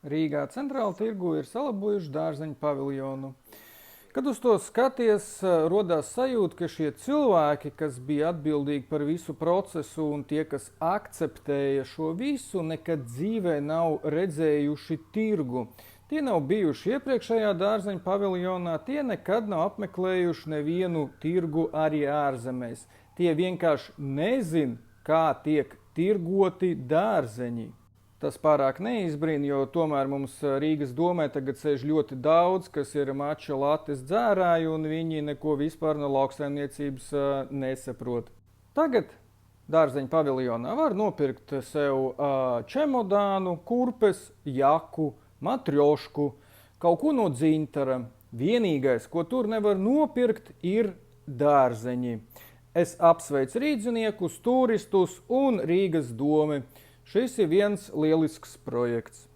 Rīgā centrāla tirgu ir salabojuši dārzeņu paviljonu. Kad uz to skaties, rodās sajūta, ka šie cilvēki, kas bija atbildīgi par visu procesu un tie, kas akceptēja šo visu, nekad dzīvē nav redzējuši tirgu. Tie nav bijuši iepriekšējā dārzeņu paviljonā, tie nekad nav apmeklējuši nevienu tirgu arī ārzemēs. Tie vienkārši nezin, kā tiek tirgoti dārzeņi. Tas pārāk neizbrīna, jo tomēr mums Rīgas domē tagad sēž ļoti daudz, kas ir mača lates dzērāji, un viņi neko vispār no lauksaimniecības nesaprot. Tagad dārzeņu paviljonā var nopirkt sev čemodānu, kurpes, jaku, matrjošku, kaut ko no dzintara. Vienīgais, ko tur nevar nopirkt, ir dārzeņi. Es apsveicu rīdziniekus, turistus un Rīgas domi. Šis ir viens lielisks projekts.